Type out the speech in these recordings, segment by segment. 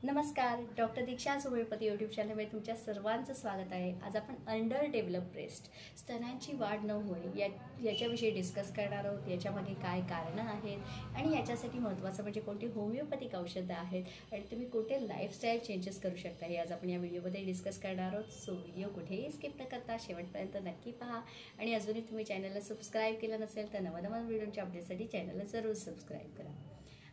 नमस्कार, डॉक्टर दीक्षा homeopathy YouTube चॅनलमध्ये तुमच्या सर्वांचं स्वागत आहे। आज आपण अंडर डेव्हलप ब्रेस्ट स्तनांची वाढ न होणे याच्याविषयी डिस्कस करणार आहोत। याच्यामागे काय कारणं आहेत आणि याच्यासाठी महत्त्वाचं म्हणजे कोणती होमिओपॅथिक औषधं आहेत आणि तुम्ही कोणते लाईफस्टाईल चेंजेस करू शकता हे आज आपण या व्हिडिओमध्ये डिस्कस करणार आहोत। सो व्हिडिओ कुठेही स्किप न करता शेवटपर्यंत नक्की पहा आणि अजूनही तुम्ही चॅनलला सबस्क्राईब केलं नसेल तर नवनवीन व्हिडिओच्या अपडेटसाठी चॅनलला जरूर सबस्क्राईब करा।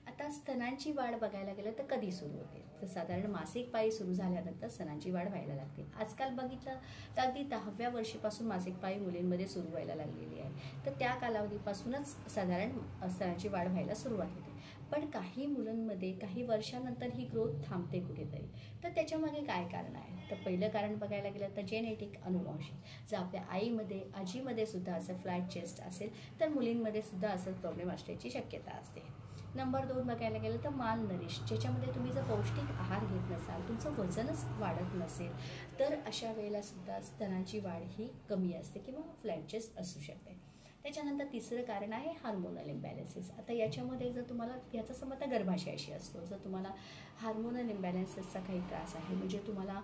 आता स्तनांची वाढ बघायला गेलं तर कधी सुरू होते तर साधारण मासिक पाळी सुरू झाल्यानंतर स्तनांची वाढ व्हायला लागते। आजकाल बघितलं तर अगदी 10व्या वर्षापासून मासिक पाळी मुलींमध्ये सुरू व्हायला लागलेली आहे, तर त्या कालावधीपासूनच साधारण स्तनांची वाढ व्हायला सुरुवात होते। पण काही मुलांमध्ये काही वर्षानंतर ही ग्रोथ थांबते कुठेतरी, तर त्याच्यामागे काय कारण आहे तर पहिलं कारण बघायला गेलं तर जेनेटिक अनुवांशिक। जर आपल्या आईमध्ये आजीमध्ये सुद्धा असं फ्लॅट चेस्ट असेल तर मुलींमध्ये सुद्धा असं प्रॉब्लेम असण्याची शक्यता असते। नंबर 2 बघायला गेलं तर माल नरिश, ज्याच्यामध्ये तुम्ही जर पौष्टिक आहार घेत नसाल, तुमचं वजनच वाढत नसेल तर अशा वेळेला सुद्धा स्तनांची वाढ ही कमी असते किंवा फ्लॅट चेस्ट असू शकते। त्याच्यानंतर तिसरं कारण आहे हार्मोनल इम्बॅलन्सेस। आता याच्यामध्ये जर तुम्हाला याचा संबंध गर्भाशयाशी असतो, जर तुम्हाला हार्मोनल इम्बॅलन्सेसचा काही त्रास आहे म्हणजे तुम्हाला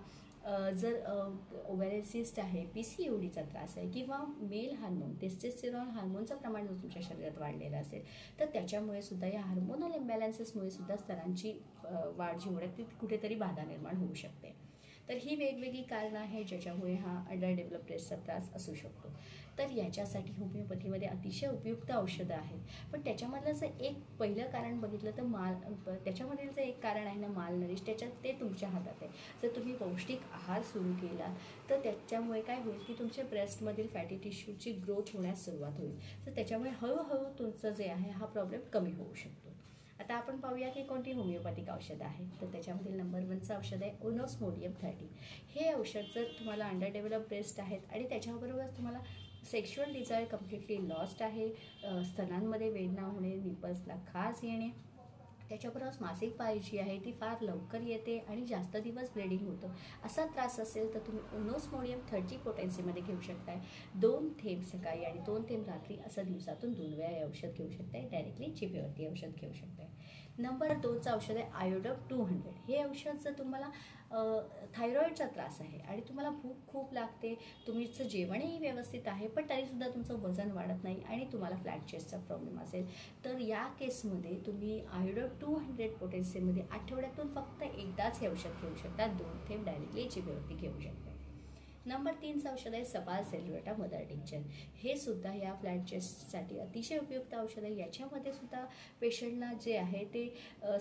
जर ओव्हॅरियन सिस्ट आहे, PCODचा त्रास आहे किंवा मेल हार्मोन टेस्टोस्टेरॉन हार्मोनचं प्रमाण जर तुमच्या शरीरात वाढलेलं असेल तर त्याच्यामुळे सुद्धा या हार्मोनल इम्बॅलन्सेसमुळे सुद्धा स्तनांची वाढ जी होते ती कुठेतरी बाधा निर्माण होऊ शकते। तर ही वेगवेगळी कारणं आहेत ज्याच्यामुळे हा अंडर डेव्हलप ब्रेस्टचा त्रास असू शकतो। तर याच्यासाठी होमिओपॅथीमध्ये अतिशय उपयुक्त औषधं आहेत, पण त्याच्यामधलं जर एक पहिलं कारण बघितलं तर त्याच्यामधील जे एक कारण आहे ना माल नरिश, त्याच्यात ते तुमच्या हातात आहे। जर तुम्ही पौष्टिक आहार सुरू केला तर त्याच्यामुळे काय होईल की तुमच्या ब्रेस्टमधील फॅटी टिश्यूची ग्रोथ होण्यास सुरुवात होईल, तर त्याच्यामुळे हळूहळू तुमचं जे आहे हा प्रॉब्लेम कमी होऊ शकतो। आता आपण पाहूया की कोणती होमिओपॅथिक औषधं आहेत तर त्याच्यामधील नंबर 1चं औषध आहे ओनोस्मोडियम 30। हे औषध जर तुम्हाला अंडर डेव्हलप ब्रेस्ट आहेत आणि त्याच्याबरोबर तुम्हाला सेक्शुअल डिझायर कम्प्लिटली लॉस्ट आहे, स्तनांमध्ये वेदना होणे, निपल्सला खाज येणे, त्याच्याबरोबर मासिक पाळी जी आहे ती फार लवकर येते आणि जास्त दिवस ब्लिडिंग होतं, असा त्रास असेल तर तुम्ही ओनोस्मोडियम 30 पोटेन्सीमध्ये घेऊ शकताय। 2 थेंब सकाळी आणि 2 थेंब रात्री असं दिवसातून 2 वेळा हे औषध घेऊ शकताय। डायरेक्टली जिभेवरती औषध घेऊ शकताय। नंबर 2चं औषध आहे आयोडोप 200। हे औषध जर तुम्हाला थायरॉईडचा त्रास आहे आणि तुम्हाला भूक खूप लागते, तुमचं जेवणही व्यवस्थित आहे पण तरीसुद्धा तुमचं वजन वाढत नाही आणि तुम्हाला फ्लॅट चेस्टचा प्रॉब्लेम असेल तर या केसमध्ये तुम्ही आयोडोप 200 पोटेन्सीमध्ये आठवड्यातून फक्त एकदाच हे औषध घेऊ शकता। 2 थेंब डायरेक्टली जिभेवरती घेऊ शकता। नंबर 3चं औषध आहे सबाल सेल्युरेटा मदर टिंक्चर। हे सुद्धा या फ्लॅट चेस्टसाठी अतिशय उपयुक्त औषध आहे। याच्यामध्ये सुद्धा पेशंटला जे आहे ते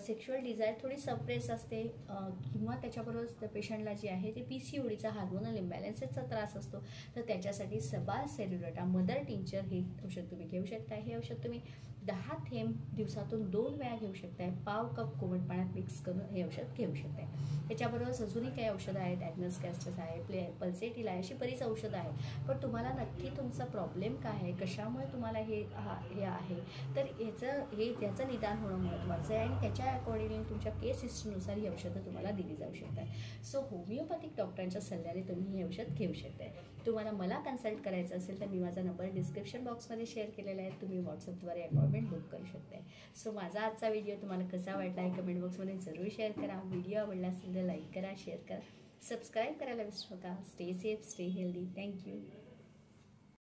सेक्शुअल डिझायर थोडी सप्रेस असते किंवा त्याच्याबरोबर पेशंटला जे आहे ते PCODचा हार्मोनल इम्बॅलन्सेसचा त्रास असतो, तर त्याच्यासाठी सबाल सेल्युरेटा मदर टिंक्चर हे औषध तुम्ही घेऊ शकता। हे औषध तुम्ही 10 थेंब दिवसातून 2 वेळा घेऊ शकताय। पाव कप कोमट पाण्यात मिक्स करून हे औषध घेऊ शकताय। त्याच्याबरोबर अजूनही काही औषधं आहेत, ॲग्नस कॅस्टस आहे, पल्सेटिल आहे, अशी बरीच औषधं आहेत। पण तुम्हाला नक्की तुमचा प्रॉब्लेम काय आहे, कशामुळे तुम्हाला हे आहे तर त्याचं निदान होणं महत्त्वाचं आहे आणि त्याच्या अकॉर्डिंगली तुमच्या केस हिस्ट्रीनुसार ही औषधं तुम्हाला दिली जाऊ शकतात। सो होमिओपॅथिक डॉक्टरांच्या सल्ल्याने तुम्ही हे औषध घेऊ शकताय। तुम्हाला मला कन्सल्ट करायचं असेल तर मी माझा नंबर डिस्क्रिप्शन बॉक्समध्ये शेअर केलेला आहे, तुम्ही व्हॉट्सअपद्वारे अपॉइंटमेंट बुक करू शकताय। सो माझा आजचा व्हिडिओ तुम्हाला कसा वाटला आहे कमेंट बॉक्समध्ये जरूर शेअर करा। व्हिडिओ आवडला असेल तर लाईक करा, शेअर करा, सबस्क्राईब करायला विसरू नका। Stay safe, stay healthy. Thank you.